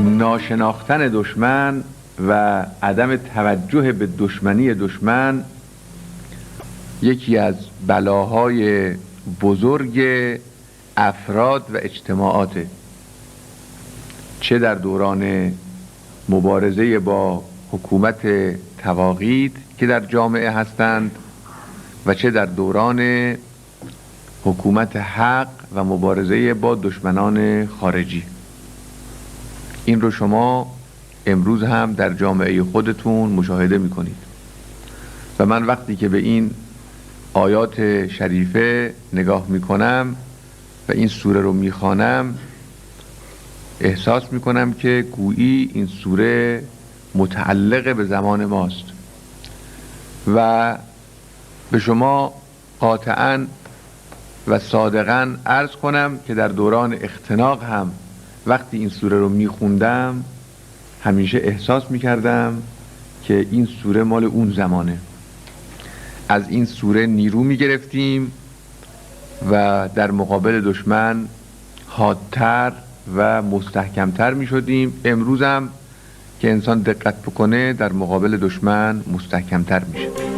ناشناختن دشمن و عدم توجه به دشمنی دشمن یکی از بلاهای بزرگ افراد و اجتماعاته، چه در دوران مبارزه با حکومت طواغیت که در جامعه هستند و چه در دوران حکومت حق و مبارزه با دشمنان خارجی. این رو شما امروز هم در جامعه خودتون مشاهده میکنید و من وقتی که به این آیات شریفه نگاه میکنم و این سوره رو میخوانم احساس میکنم که گویی این سوره متعلق به زمان ماست و به شما قاطعاً و صادقاً عرض کنم که در دوران اختناق هم وقتی این سوره رو میخوندم همیشه احساس میکردم که این سوره مال اون زمانه. از این سوره نیرو میگرفتیم و در مقابل دشمن حادتر و مستحکمتر میشدیم. امروز هم که انسان دقت بکنه در مقابل دشمن مستحکمتر میشه.